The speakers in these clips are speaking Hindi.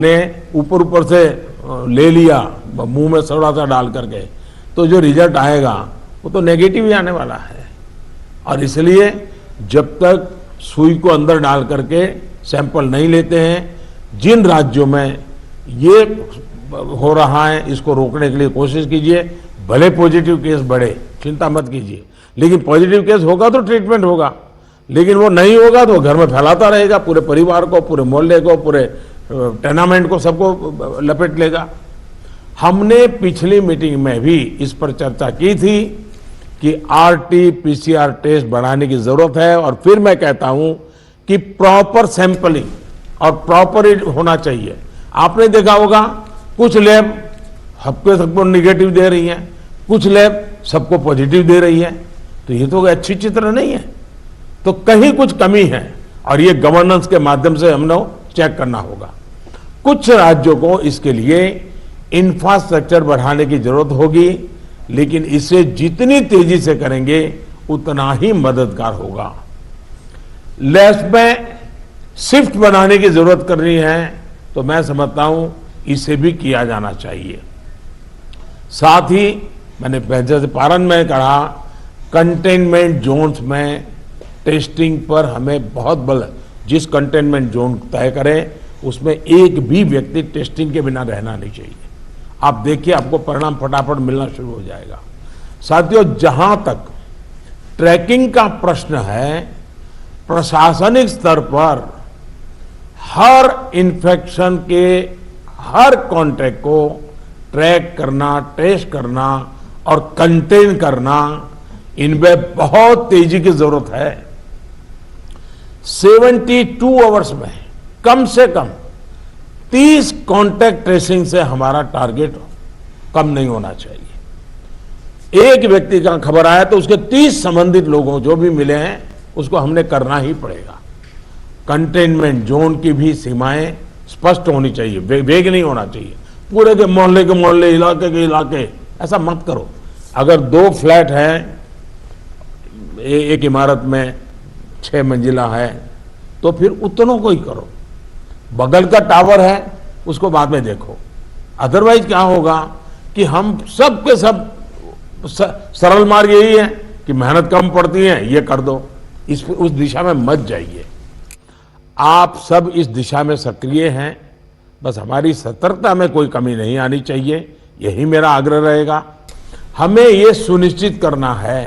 ने ऊपर ऊपर से ले लिया मुंह में थोड़ा सा डाल करके, तो जो रिजल्ट आएगा वो तो नेगेटिव ही आने वाला है। और इसलिए जब तक सुई को अंदर डाल करके सैंपल नहीं लेते हैं, जिन राज्यों में ये हो रहा है इसको रोकने के लिए कोशिश कीजिए। भले पॉजिटिव केस बढ़े, चिंता मत कीजिए, लेकिन पॉजिटिव केस होगा तो ट्रीटमेंट होगा, लेकिन वो नहीं होगा तो घर में फैलाता रहेगा, पूरे परिवार को, पूरे मोहल्ले को, पूरे टेनामेंट को, सबको लपेट लेगा। हमने पिछली मीटिंग में भी इस पर चर्चा की थी कि आरटी-पीसीआर टेस्ट बढ़ाने की जरूरत है। और फिर मैं कहता हूं कि प्रॉपर सैंपलिंग और प्रॉपर होना चाहिए। आपने देखा होगा कुछ लैब सबको निगेटिव दे रही हैं, कुछ लैब सबको पॉजिटिव दे रही है, तो ये तो अच्छी चित्र नहीं है, तो कहीं कुछ कमी है और ये गवर्नेंस के माध्यम से हमने चेक करना होगा। कुछ राज्यों को इसके लिए इंफ्रास्ट्रक्चर बढ़ाने की जरूरत होगी, लेकिन इसे जितनी तेजी से करेंगे उतना ही मददगार होगा। लैब्स में शिफ्ट बनाने की जरूरत करनी है, तो मैं समझता हूं इसे भी किया जाना चाहिए। साथ ही मैंने जैसे पारण में कहा, कंटेनमेंट जोन्स में टेस्टिंग पर हमें बहुत बल, जिस कंटेनमेंट जोन तय करें उसमें एक भी व्यक्ति टेस्टिंग के बिना रहना नहीं चाहिए। आप देखिए आपको परिणाम फटाफट मिलना शुरू हो जाएगा। साथियों, जहां तक ट्रैकिंग का प्रश्न है, प्रशासनिक स्तर पर हर इन्फेक्शन के हर कॉन्टैक्ट को ट्रैक करना, टेस्ट करना और कंटेन करना, इनमें बहुत तेजी की जरूरत है। 72 आवर्स में कम से कम 30 कॉन्टैक्ट ट्रेसिंग से हमारा टारगेट कम नहीं होना चाहिए। एक व्यक्ति का खबर आया तो उसके 30 संबंधित लोगों जो भी मिले हैं उसको हमने करना ही पड़ेगा। कंटेनमेंट जोन की भी सीमाएं स्पष्ट होनी चाहिए, वेग नहीं होना चाहिए। पूरे के मोहल्ले, इलाके के इलाके, ऐसा मत करो। अगर 2 फ्लैट हैं, एक इमारत में 6 मंजिला है, तो फिर उतनों को ही करो। बगल का टावर है उसको बाद में देखो। अदरवाइज क्या होगा कि हम सब के सब सरल मार्ग यही है कि मेहनत कम पड़ती है, ये कर दो, उस दिशा में मत जाइए। आप सब इस दिशा में सक्रिय हैं, बस हमारी सतर्कता में कोई कमी नहीं आनी चाहिए, यही मेरा आग्रह रहेगा। हमें ये सुनिश्चित करना है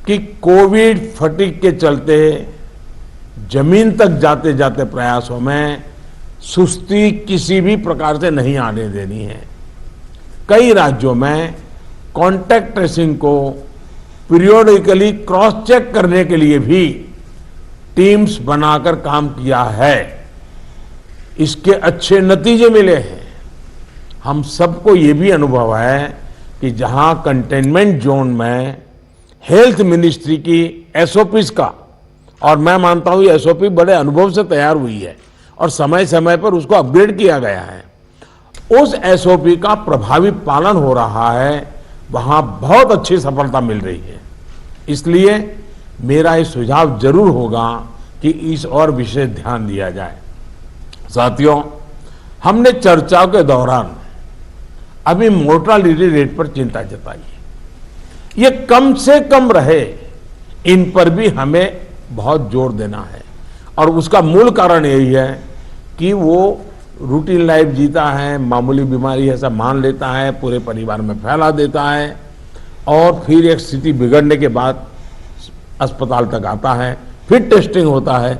कि कोविड फटीग के चलते जमीन तक जाते जाते प्रयासों में सुस्ती किसी भी प्रकार से नहीं आने देनी है। कई राज्यों में कॉन्टैक्ट ट्रेसिंग को पीरियोडिकली क्रॉस चेक करने के लिए भी टीम्स बनाकर काम किया है, इसके अच्छे नतीजे मिले हैं। हम सबको ये भी अनुभव है कि जहां कंटेनमेंट जोन में हेल्थ मिनिस्ट्री की एसओपीज का, और मैं मानता हूं ये एसओपी बड़े अनुभव से तैयार हुई है और समय समय पर उसको अपग्रेड किया गया है, उस एसओपी का प्रभावी पालन हो रहा है, वहां बहुत अच्छी सफलता मिल रही है। इसलिए मेरा ये सुझाव जरूर होगा कि इस और विशेष ध्यान दिया जाए। साथियों, हमने चर्चाओं के दौरान अभी मोर्टालिटी रेट पर चिंता जताई है, ये कम से कम रहे, इन पर भी हमें बहुत जोर देना है। और उसका मूल कारण यही है कि वो रूटीन लाइफ जीता है, मामूली बीमारी ऐसा मान लेता है, पूरे परिवार में फैला देता है और फिर एक स्थिति बिगड़ने के बाद अस्पताल तक आता है, फिर टेस्टिंग होता है,